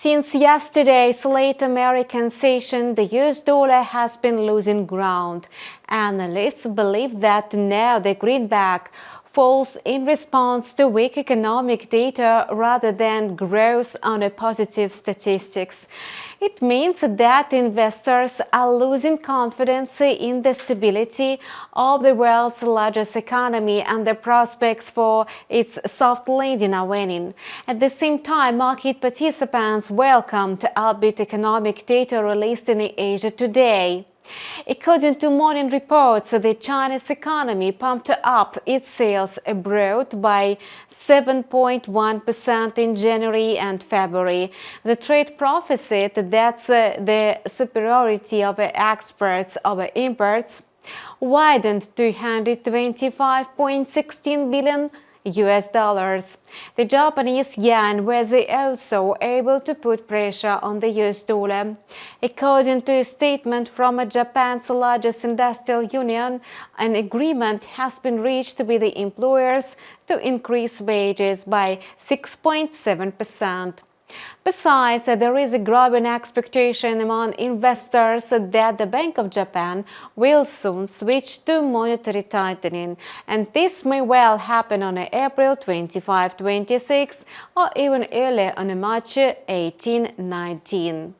Since yesterday's late American session, the US dollar has been losing ground. Analysts believe that now the greenback falls in response to weak economic data rather than growth on a positive statistics. It means that investors are losing confidence in the stability of the world's largest economy and the prospects for its soft landing are waning. At the same time, market participants welcomed upbeat economic data released in Asia today. According to morning reports, the Chinese economy pumped up its sales abroad by 7.1% in January and February. The trade proficit, that's the superiority of exports over imports, widened to $125.16 billion. The Japanese yen was also able to put pressure on the US dollar. According to a statement from Japan's largest industrial union, an agreement has been reached with the employers to increase wages by 6.7%. Besides, there is a growing expectation among investors that the Bank of Japan will soon switch to monetary tightening, and this may well happen on April 25-26 or even earlier on March 18-19.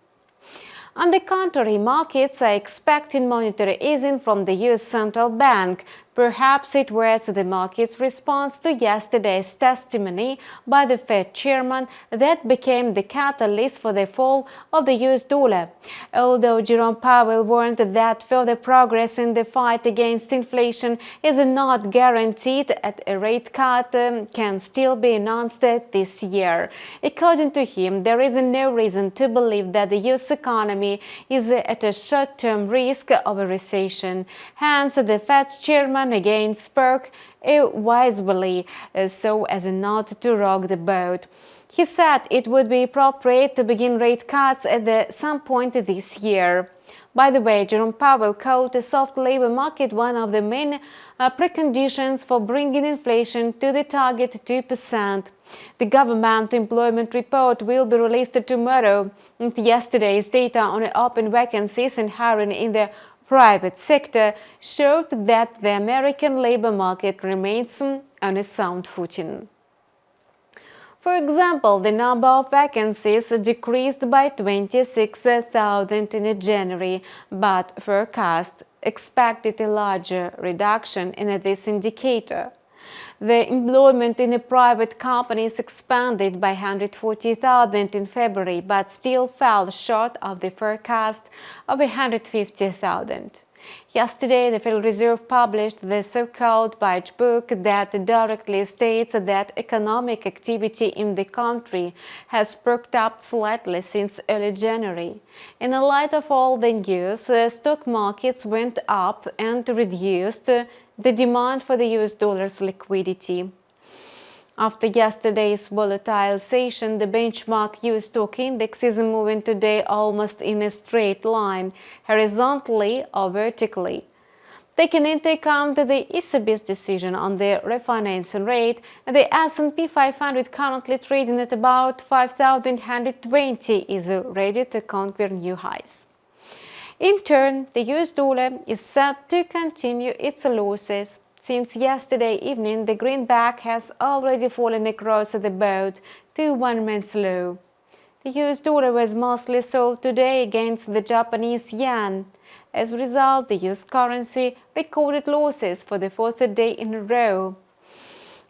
On the contrary, markets are expecting monetary easing from the US Central Bank. Perhaps it was the market's response to yesterday's testimony by the Fed chairman that became the catalyst for the fall of the US dollar. Although Jerome Powell warned that further progress in the fight against inflation is not guaranteed, a rate cut can still be announced this year. According to him, there is no reason to believe that the US economy is at a short-term risk of a recession. Hence, the Fed's chairman again spoke wisely so as not to rock the boat. He said it would be appropriate to begin rate cuts at some point this year. By the way, Jerome Powell called a soft labor market one of the main preconditions for bringing inflation to the target 2%. The government employment report will be released tomorrow. Yesterday's data on open vacancies and hiring in the private sector showed that the American labor market remains on a sound footing. For example, the number of vacancies decreased by 26,000 in January, but forecasts expected a larger reduction in this indicator. The employment in private companies expanded by 140,000 in February, but still fell short of the forecast of 150,000. Yesterday, the Federal Reserve published the so-called Beige Book that directly states that economic activity in the country has perked up slightly since early January. In the light of all the news, stock markets went up and reduced the demand for the US dollar's liquidity. After yesterday's volatile session, the benchmark US stock index is moving today almost in a straight line, horizontally or vertically. Taking into account the ECB's decision on the refinancing rate, the S&P 500 currently trading at about 5,120 is ready to conquer new highs. In turn, the US dollar is set to continue its losses. Since yesterday evening, the greenback has already fallen across the board to one-month low. The US dollar was mostly sold today against the Japanese yen. As a result, the US currency recorded losses for the fourth day in a row.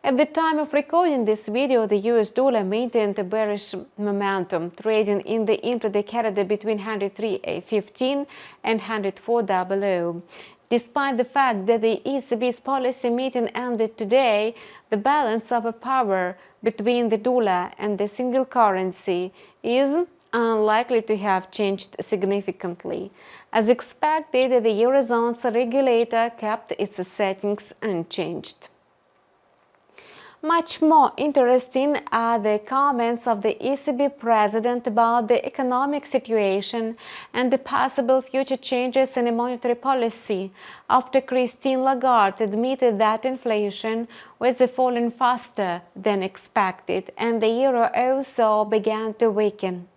At the time of recording this video, the US dollar maintained a bearish momentum, trading in the intraday corridor between 103.15 and 104.00. Despite the fact that the ECB's policy meeting ended today, the balance of power between the dollar and the single currency is unlikely to have changed significantly. As expected, the Eurozone's regulator kept its settings unchanged. Much more interesting are the comments of the ECB president about the economic situation and the possible future changes in monetary policy after Christine Lagarde admitted that inflation was falling faster than expected and the euro also began to weaken.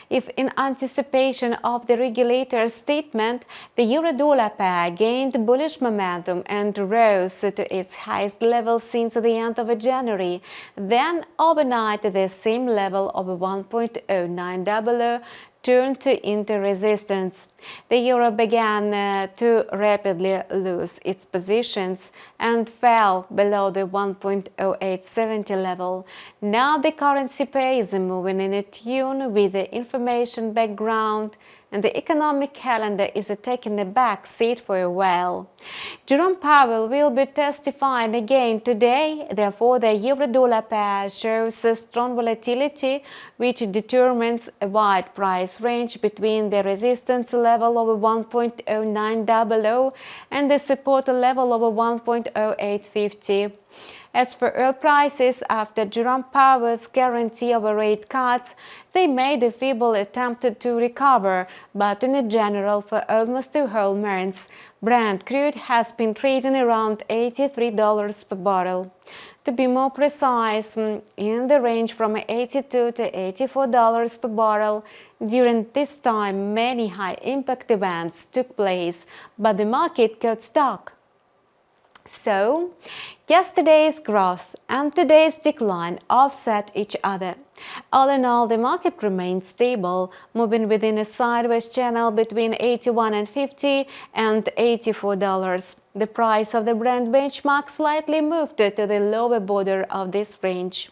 If in anticipation of the regulator's statement, the euro-dollar pair gained bullish momentum and rose to its highest level since the end of January, then overnight the same level of 1.0900 turned into resistance. The euro began to rapidly lose its positions and fell below the 1.0870 level. Now the currency pair is moving in tune with the information background, and the economic calendar is taking a back seat for a while. Jerome Powell will be testifying again today, therefore the euro-dollar pair shows a strong volatility, which determines a wide price range between the resistance level of 1.0900 and the support level of 1.0850. As for oil prices, after Jerome Powell's guarantee of rate cuts, they made a feeble attempt to recover, but in general, for almost 2 whole months, Brent crude has been trading around $83 per barrel. To be more precise, in the range from $82 to $84 per barrel. During this time, many high-impact events took place, but the market got stuck. So, yesterday's growth and today's decline offset each other. All in all, the market remained stable, moving within a sideways channel between $81.50 and $84. The price of the Brent benchmark slightly moved to the lower border of this range.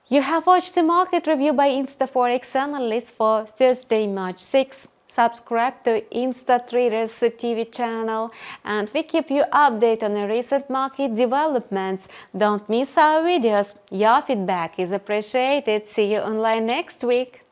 You have watched the market review by InstaForex analyst for Thursday, March 6. Subscribe to InstaTraders TV channel and we keep you updated on the recent market developments. Don't miss our videos. Your feedback is appreciated. See you online next week.